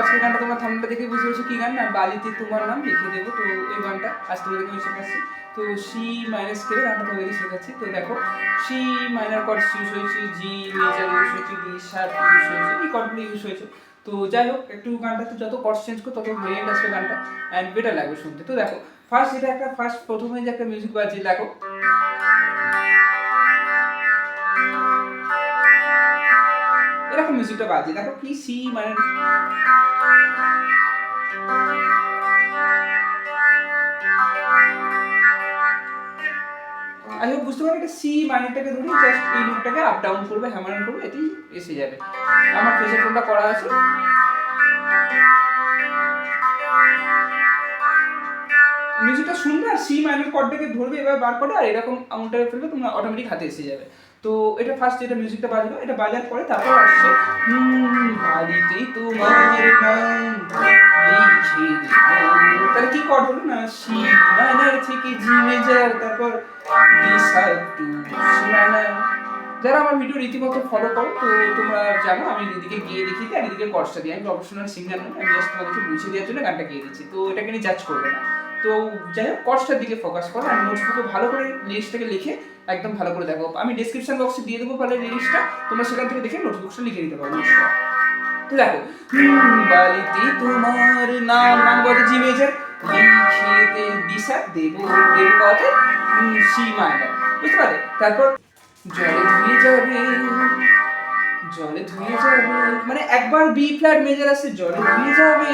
আজকের গানটা তোমরা থাম্বনেলটা দেখে বুঝতে পেরেছো কি গান না, বালিতে তোমার নাম লিখে দেবো। তো এই গানটা আজ তোমাদেরকে আমি শেখাচ্ছি। তো সি মাইনার স্কেলে গানটা তোমাদেরকে শেখাচ্ছি। তো দেখো, সি মাইনার কর্ড ইউজ হয়েছে, জি মেজর ইউজ হয়েছে, ডি শার্প ইউজ হয়েছে, এই কর্ডগুলো ইউজ হয়েছে। তো যাই হোক, একটু গানটাতে যত কর্ড চেঞ্জ করো তত ভেরিয়েন্ট আসবে গানটা, অ্যান্ড বেটার লাগবে শুনতে। তো দেখো ফার্স্ট এটা একটা প্রথমে যে একটা মিউজিক বাজছে, দেখো এরকম মিউজিকটা বাজে, দেখো কি সি মানে আই হোপ বুঝতে পারো। এটা সি মাইনারটাকে ধরে জাস্ট এই নোটটাকে আপ ডাউন করবে, হ্যামারিং করবে, এটি এসে যাবে। আমার প্রেসার টোনটা করা আছে। মিউজিকটা শুনবে আর সি মাইনর কর্ডটাকে ধরবে, এবার বার করে আর এরকম আউটটাকে ফেলবে, তোমরা অটোমেটিক হাতে এসে যাবে। তো এটা ফার্স্ট যেটা মিউজিকটা বাজলো, এটা বাজার পরে তারপর আসছে বাড়িতেই তোমার নাম লিখে দেবো। তাহলে কি কর্ড হলো না, সি মাইনর থেকে জি মেজর, তারপর D sharp to C minor. যারা আমার ভিডিও রীতিমতো ফলো করো তো তোমরা জানো আমি এদিকে গিয়ে দেখিয়ে আর এদিকে কর্ডসটা দিই। আমি প্রফেশনাল সিঙ্গার নই, আমি জাস্ট তোমাদেরকে বুঝিয়ে দেওয়ার জন্য গানটা গিয়ে দিচ্ছি। তো এটাকে নিয়ে জাজ করবে না। তো যাই হোক, কর্ডসটার দিকে ফোকাস করো আর নোটসগুলো ভালো করে লিরিক্সটাকে লিখে একদম ভালো করে দেখো। আমি ডেসক্রিপশন বক্সে দিয়ে দেবো পারলে লিরিক্সটা, তোমরা সেখান থেকে দেখে নোটবুকসটা লিখে দিতে পারো নোটসটা। তো দেখো, বাড়িতে তোমার নাম, নাম বলতে জি মেজর, লিখে দে ডি শার্প দেবো, দেবো বলতে সি মাইনর, বুঝতে পারলে? তারপর জলে ধুয়ে যাবে, জলে ধুয়ে যাবে, মানে একবার বি ফ্ল্যাট মেজর আছে, জলে ধুয়ে যাবে,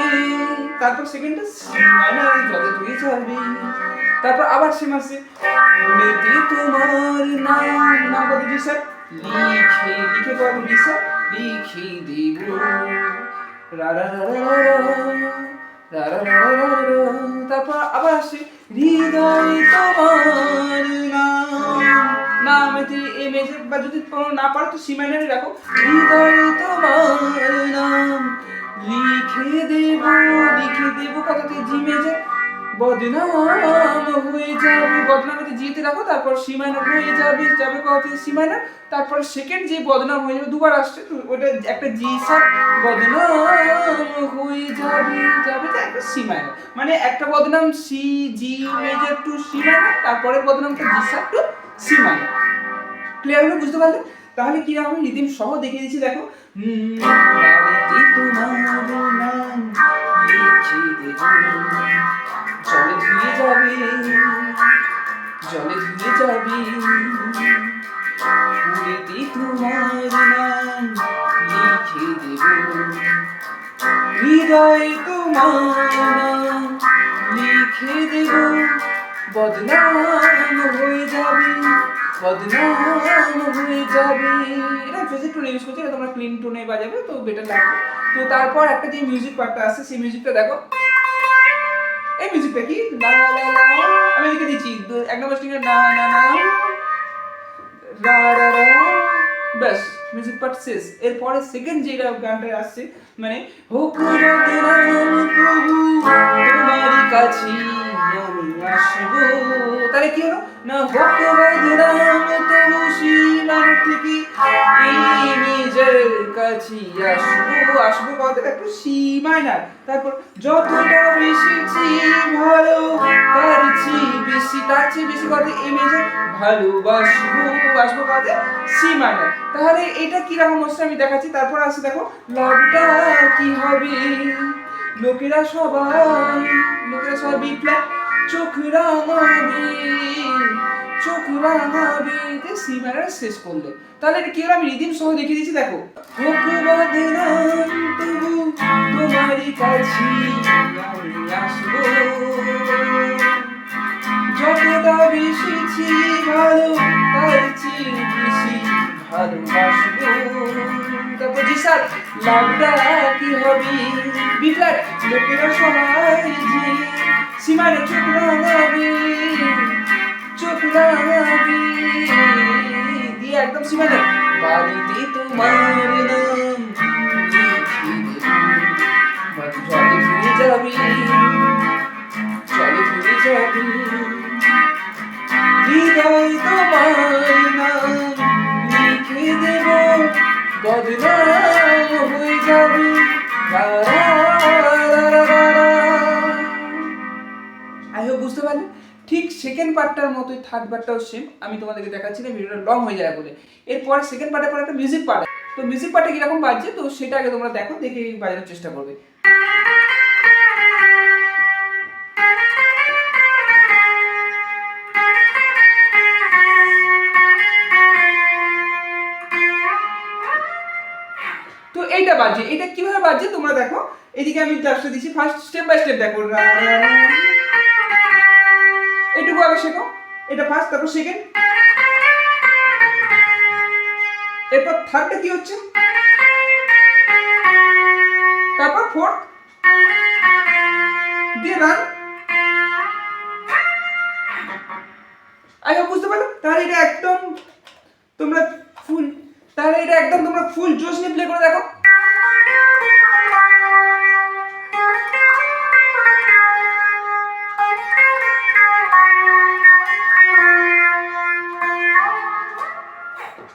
তারপর সেকেন্ডটা সি মাইনর, জলে ধুয়ে যাবে, তারপর আবার সেম আছে বলেতে তোমার নাম, নাম কত ডি স্যার, লিখে লিখে কত ডি স্যার, লিখে দেব রা রা রা রা রা রা রা রা, তারপর আবার আসে হৃদয় তোমার নাম, নামেতে এ মেজর, বা যদি না পারো তো সি মাইনারে রাখো, হৃদয় তোমার নাম লিখে দেব কথাতে জি মেজর, বদনাম হয়ে যাবে, বদনামেতে জিতে রাখো, তারপর সি মাইনর হয়ে যাবে, যাবে কথাতে সি মাইনর, তারপর সেকেন্ড যে বদনাম হয়ে যাবে দুবার আসছে, তো ওটা একটা জি শার্প, বদনাম হয়ে যাবে, যাবে তো একটা সি মাইনর, মানে একটা বদনাম C G major to C minor, তারপরে বদনামটা G sharp to C minor. Clear হলো, বুঝতে পারলে? তাহলে কি আমি রিদিম সহ দেখিয়ে দিচ্ছি, দেখো বাড়িতে তোমার নাম লিখে দেব, জলে ধুয়ে যাবে, জলে ধুয়ে যাবে, পুরেতে তোমার নাম লিখে দেব, হৃদয়ে তোমার নাম লিখে দেব, বদনাম হয়ে যাবে, বদনাম হয়ে যাবে। এটা ফেজে টোন ইউজ করছি, এটা তোমরা ক্লিন টোনে বাজাবে তো বেটার লাগবে। তো তারপর একটা যে মিউজিক পার্টটা আছে সেই মিউজিকটা দেখো, এই মিউজিকটা কি লা লা লা, আমি লিখে দিচ্ছি এক নম্বর স্ট্রিংয়ে না না না রা রা রা, ব্যাস মিউজিক পার্ট শেষ। এরপরে সেকেন্ড যে গানটা আসছে, মানে হোক বদনাম প্রভু তোমারই কাছে আমি আসবো, তাহলে কি হলো না, হোক বদনাম তবু সীমার থেকে এই নিজের কাছে আসবো, আসবো বলতে একটু সি মাইনার, তারপর যতটা বেশি ভালো তার চেয়ে বেশি, তার চেয়ে বেশি কথা এ মেজর, ভালোবাসবো, বাসবো কথা সি মাইনার। তাহলে এটা কি রকম হচ্ছে আমি দেখাচ্ছি। তারপর আসে দেখো, লাভটা কি হবে, লোকেরা সবাই বি ফ্ল্যাট, চোখ রাঙাবে, চোখ রাঙাবে, সি মাইনার শেষ করলে। তাহলে এটা কি হলো আমি রিদিম সহ দেখিয়ে দিচ্ছি, দেখো হোক বদনাম তবু তোমারই কাছে আমি আসবো, যতটা বেশি ভালো তার চেয়ে বেশি ভালোবাসবো, তারপর জি স্যার লাভটা কি হবে, বি ফ্ল্যাট লোকেরা সবাই যে সীমানে চোখ রাঙাবে, চোখ রাঙাবে, দিয়ে একদম সীমানে বাড়িতে তোমার নাম লিখে দেব, জলে ধুয়ে যাবে, জলে ধুয়ে যাবে, হৃদয় তোমার নাম লিখে দেব, বদনাম হয়ে যাবে, পার্টটার মতোই থার্ড পার্টটাও সেম, আমি তোমাদেরকে দেখাচ্ছি না, ভিডিওটা লং হয়ে যায় বলে। এরপর সেকেন্ড পার্টের পর একটা মিউজিক পার্ট, তো মিউজিক পার্টে কিরকম বাজছে তো সেটা আগে তোমরা দেখো, দেখে বাজানোর চেষ্টা করবে। তো এইটা বাজছে, এটা কিভাবে বাজছে তোমরা দেখো, এদিকে আমি ক্লাসটা দিচ্ছি, ফার্স্ট স্টেপ বাই স্টেপ দেখো, এইটুকু আগে শেখো, এটা ফার্স্ট, তারপর সেকেন্ড, এরপর থার্ডটা কি হচ্ছে, তারপর ফোর্থ দিয়ে রান। আগে বুঝতে পারলো? তাহলে এটা একদম তোমরা ফুল, তাহলে এটা একদম তোমরা ফুল জোশ নিয়ে প্লে করে দেখো।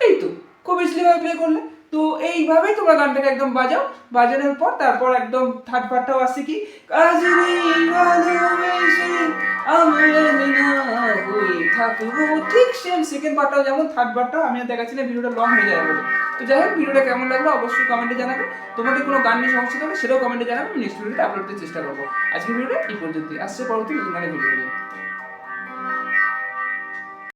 এই তো খুব ইজিলি ভাবে প্লে করলে। তো এইভাবেই তোমরা গানটাকে একদম বাজাও, বাজানোর পর তারপর একদম থার্ড পার্টটাও আসছে কি, কাজলি ভালোবেসে আমরা না হয়ে থাকবো, ঠিক সেম সেকেন্ড পার্টটাও যেমন, থার্ড পার্টটাও আমি আর দেখাচ্ছি না, ভিডিওটা লং হয়ে যাবে বলে। তো যাই হোক, ভিডিওটা কেমন লাগলো অবশ্যই কমেন্টে জানাবে, তোমাদের কোনো গান নিয়ে সমস্যা থাকলে সেটাও কমেন্টে জানাবে, আমি নেক্সট ভিডিওতে আপলোড করতে চেষ্টা করবো। আজকের ভিডিওটা এই পর্যন্তই, আসছে পরবর্তী নতুন গানের ভিডিও নিয়ে।